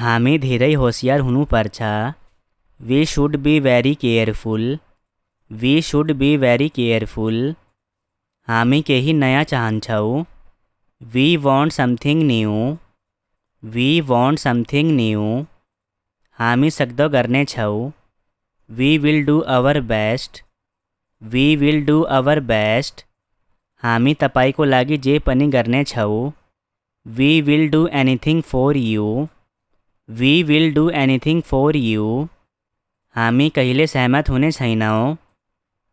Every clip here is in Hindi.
हामी धेरै होशियार हुनुपर्छ। We should be very careful. We should be very careful. हामी केही नयाँ चाहन्छौँ। We want something new. We want something new. हामी सक्दो गर्नेछौँ। We will do our best. We will do our best. हामी तपाईँको लागि जे पनि गर्नेछौँ। We will do anything for you. We will do anything for you. हामी कहिले सहमत हुने छैनौँ।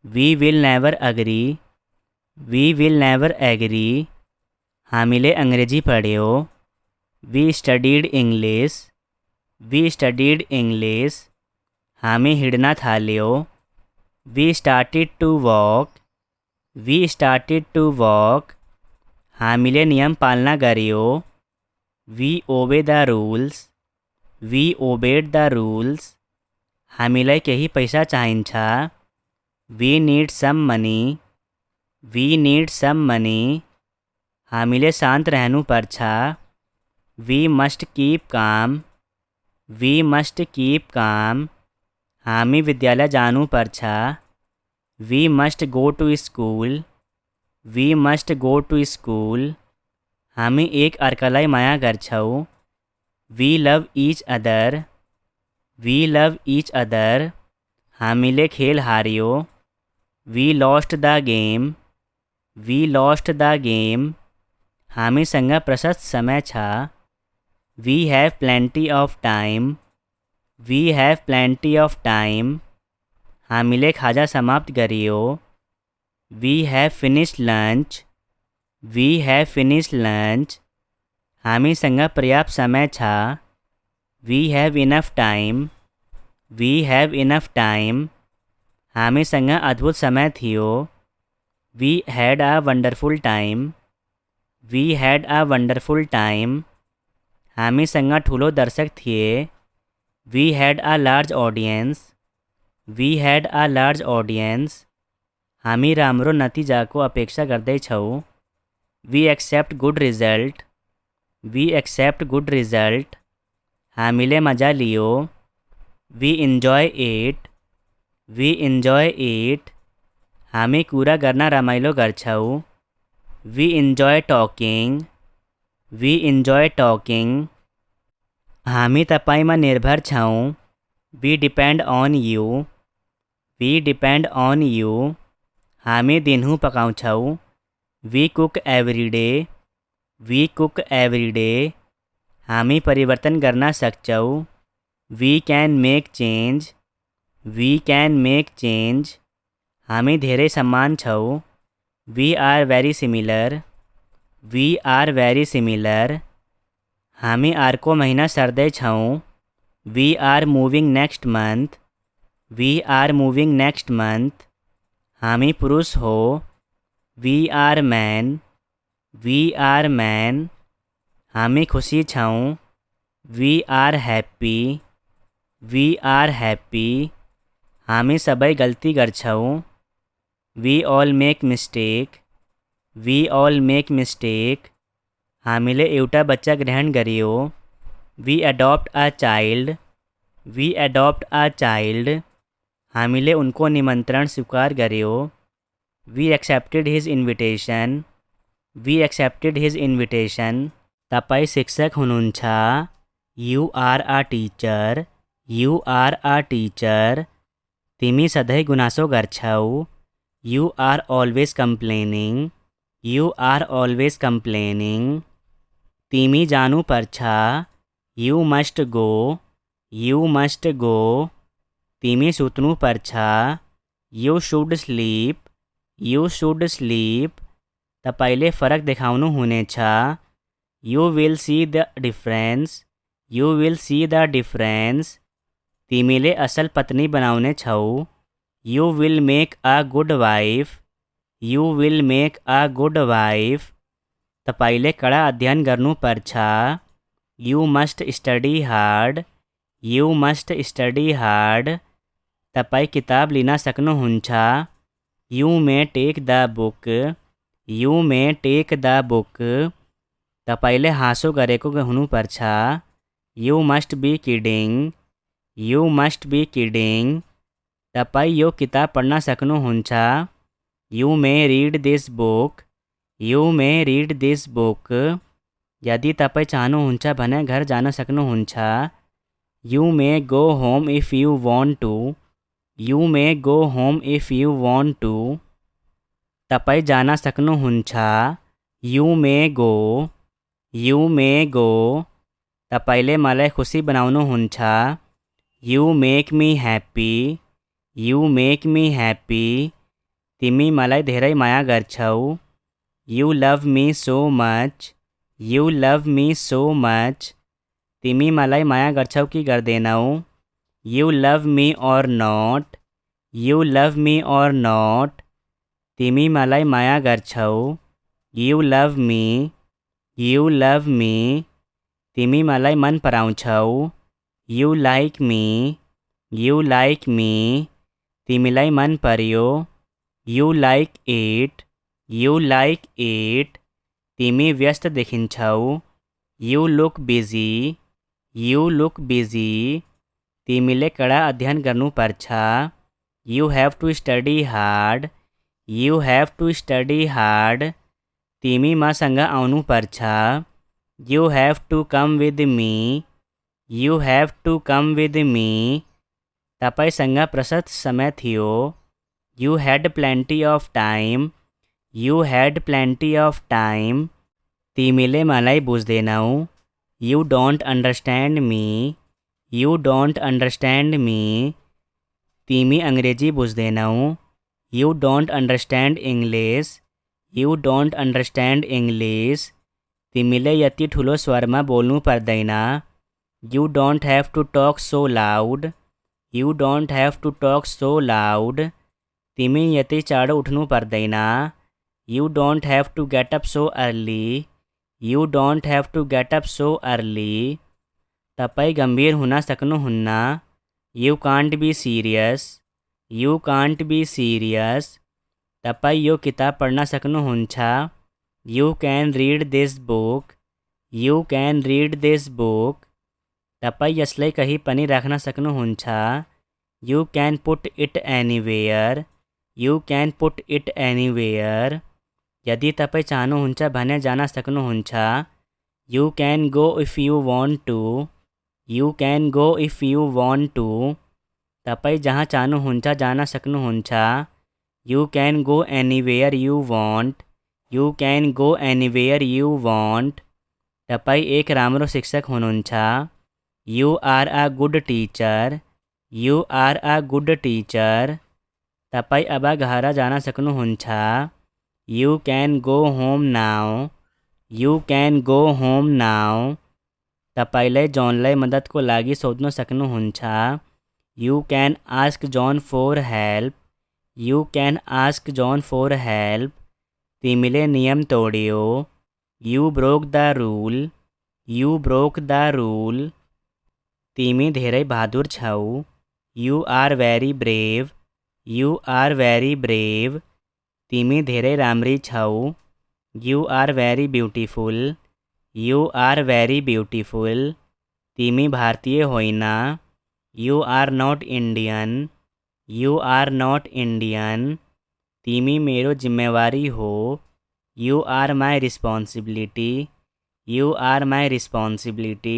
We will never agree. We will never agree. हामीले अङ्ग्रेजी पढ्यो। We studied English. We studied English. हामी हिँड्न थाल्यो। We started to walk. We started to walk. हामीले नियम पालना गर्यो। We obey the rules. We obeyed the rules. हामीलाई केही पैसा चाहिन्छ। We need some money. We need some money. हामीले शान्त रहनुपर्छ। We must keep calm. We must keep calm. हामी विद्यालय जानुपर्छ। We must go to school. We must go to school. हामी एक अर्कालाई माया गर्छौँ। We love each other. We love each other. हामीले खेल हार्यो। We lost the game. We lost the game. हामीसँग प्रशस्त समय छ। We have plenty of time. We have plenty of time. हामीले खाजा समाप्त गर्यो। We have finished lunch. We have finished lunch. हामीसँग पर्याप्त समय छ। We have enough time. We have enough time. हामीसँग अद्भुत समय थियो। We had a wonderful time. We had a wonderful time. हामीसँग ठुलो दर्शक थिए। We had a large audience. We had a large audience. हामी राम्रो नतिजाको अपेक्षा गर्दैछौँ। We except good result. We except good result. हामीले मजा लियो। We enjoy it. We enjoy it. हामी कुरा गर्न रमाइलो गर्छौँ। We enjoy talking. We enjoy talking. हामी तपाईँमा निर्भर छौँ। We depend on you. We depend on you. हामी दिनहुँ पकाउँछौँ। We cook every day. We cook every day. हामी परिवर्तन गर्न सक्छौँ। We can make change. We can make change. हामी धेरै समान छौँ। We are very similar. We are very similar. हामी अर्को महिना सर्दैछौँ। We are moving next month. We are moving next month. हामी पुरुष हो। We are man. We are man. हामी खुसी छौँ। We are happy. We are happy. हामी सबै गल्ती गर्छौँ। We all make mistake. We all make mistake. हामीले एउटा बच्चा ग्रहण गर्यो। We adopt a child. We adopt a child. हामीले उनको निमन्त्रण स्वीकार गर्यो। We accepted his invitation. We accepted his invitation. तपाईँ शिक्षक हुनुहुन्छ। You are a teacher. You are a teacher. तिमी सधैँ गुनासो गर्छौ। You are always complaining. You are always complaining. तिमी जानुपर्छ। You must go. You must go. तिमी सुत्नुपर्छ। You should sleep. You should sleep. तपाईँले फरक देखाउनुहुनेछ। You will see the difference. You will see the difference. तिमीले असल पत्नी बनाउने छौ। You will make a good wife. You will make a good wife. तपाईँले कडा अध्ययन गर्नुपर्छ। You must study hard. You must study hard. तपाईँ किताब लिन सक्नुहुन्छ। You may take the book. You may take the book. तपाईँले हाँसो गरेको हुनुपर्छ। You must be kidding, you must be kidding. तपाईँ यो किताब पढ्न सक्नुहुन्छ। You may read this book, you may read this book. यदि तपाईँ चाहनुहुन्छ भने घर जान सक्नुहुन्छ। You may go home if you want to, you may go home if you want to. तपाईँ जान सक्नुहुन्छ। You may go, you may go. तपाईले मलाई खुसी बनाउनुहुन्छ। You make me happy, you make me happy. तिमी मलाई धेरै माया गर्छौ। यू लभ मी सो मच, यू लभ मी सो मच। तिमी मलाई माया गर्छौ कि गर्दैनौ। यू लभ मी और नॉट, यू लभ मी और नॉट। तिमी मलाई माया गर्छौ। यू लभ मी, यू लभ मी। तिमी मलाई मन पराउँछौ। You like me, you like me. तिमीलाई मन पर्यो। You like it, you like it. तिमी व्यस्त देखिन्छौ। You look busy, you look busy. तिमीले कडा अध्ययन गर्नुपर्छ। You have to study hard, you have to study hard. तिमी मसँग आउनुपर्छ। You have to come with me, you have to come with me. तपाईसँग प्रशस्त समय थियो। You had plenty of time, you had plenty of time. तिमीले मलाई बुझ्दैनौ। You don't understand me, you don't understand me. तिमी अङ्ग्रेजी बुझ्दैनौ। You don't understand English, you don't understand English. तिमीले यति ठुलो स्वरमा बोल्नु पर्दैन। You don't have to talk so loud, you don't have to talk so loud. तिमी यति चाँडो उठ्नु पर्दैन। You don't have to get up so early, you don't have to get up so early. तपाईँ गम्भीर हुन सक्नुहुन्न। You can't be serious, you can't be serious. तपाईँ यो किताब पढ्न सक्नुहुन्छ। You can read this book, you can read this book. तपाईँ यसलाई कहीँ पनि राख्न सक्नुहुन्छ। You can put it anywhere, you can put it anywhere. यदि तपाईँ चाहनुहुन्छ भने जान सक्नुहुन्छ। You can go if you want to, you can go if you want to. तपाईँ जहाँ चाहनुहुन्छ जान सक्नुहुन्छ। You can go anywhere you want, you can go anywhere you want. तपाईँ एक राम्रो शिक्षक हुनुहुन्छ। You are a good teacher, you are a good teacher. तपाईँ अब घर जान सक्नुहुन्छ। You can go home now, you can go home now. तपाईँले जोनलाई मद्दतको लागि सोध्न सक्नुहुन्छ। You can ask John for help, you can ask John for help. तिमीले नियम तोड्यो। You broke the rule, you broke the rule. तिमी धेरै बहादुर छौ। You are very brave, you are very brave. तिमी धेरै राम्री छौ। You are very beautiful, you are very beautiful. तिमी भारतीय होइन। You are not Indian, you are not Indian. तिमी मेरो जिम्मेवारी हो। You are my responsibility, you are my responsibility.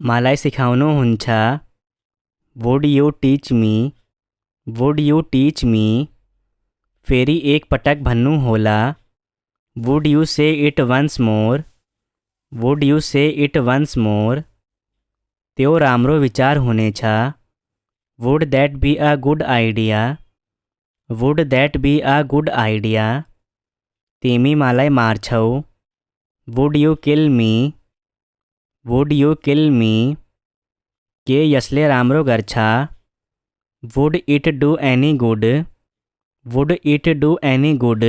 मलाई सिकाउनुहुन्छ। Would you teach me, would you teach me. फेरि एक पटक भन्नुहोला। Would you say it once more, would you say it once more. त्यो राम्रो विचार हुनेछ। Would that be a good idea, would that be a good idea. तिमी मलाई मार्छौ। Would you kill me, would you kill me. के यसले राम्रो गर्छ। Would it do any good, would it do any good.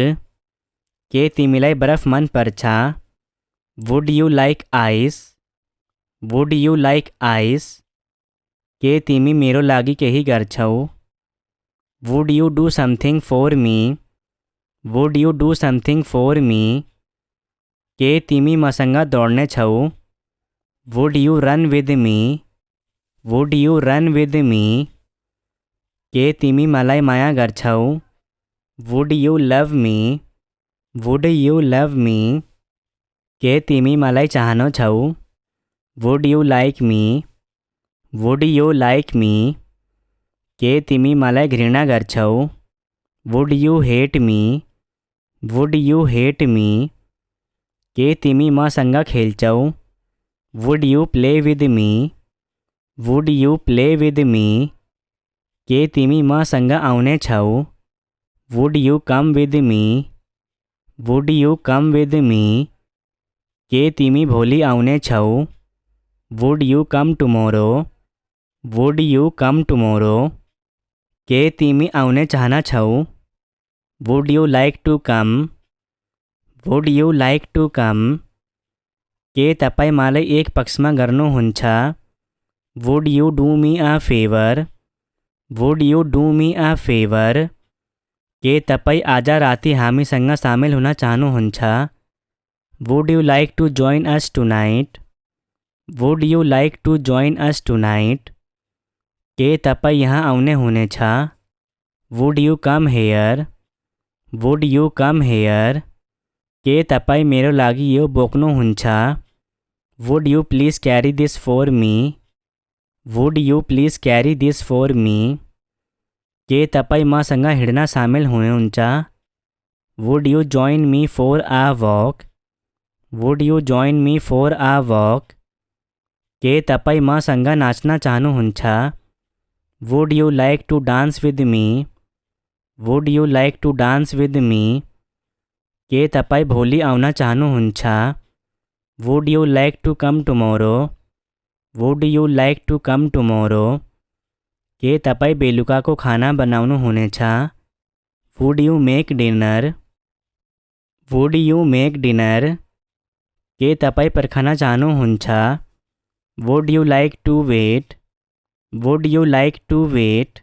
के तिमीलाई बरफ मन पर्छ। Would you like ice, would you like ice. के तिमी मेरो लागि केही गर्छौ। Would you do something for me, would you do something for me. के तिमी मसँग दौड्ने छौ। Would you run with me, would you run with me, के तिमी मलाई माया गर्छौ, would you love me, would you love me, के तिमी मलाई चाहनु छौ, would you like me, would you like me, के तिमी मलाई घृणा गर्छौ, would you hate me, would you hate me, के तिमी मसँग खेल्छौ, would you play with me, would you play with me, के तिमी मसँग आउने छौ, would you come with me, would you come with me, के तिमी भोलि आउने छौ, would you come tomorrow, would you come tomorrow, के तिमी आउने चाहना छौ, would you like to come, would you like to come, के तपाईँ मलाई एक पक्षमा गर्नुहुन्छ, would you do me a favour, would you do me a favour, के तपाईँ आज राति हामीसँग सामेल हुन चाहनुहुन्छ, would you like to join us tonight, would you like to join us tonight, के तपाईँ यहाँ आउने हुनेछ, would you come here, would you come here, के तपाईँ मेरो लागि यो बोक्नुहुन्छ, would you please carry this for me, would you please carry this for me, के तपाईँ मसँग हिँड्न सामेल हुनुहुन्छ, would you join me for a walk, would you join me for a walk, के तपाईँ मसँग नाच्न चाहनुहुन्छ, would you like to dance with me, would you like to dance with me, के तपाईँ भोलि आउन चाहनुहुन्छ, would you like to come tomorrow, would you like to come tomorrow, के तपाईँ बेलुकाको खाना बनाउनु हुनेछ, would you make dinner, would you make dinner, के तपाईँ पर्खन चाहनुहुन्छ, would you like to wait, would you like to wait,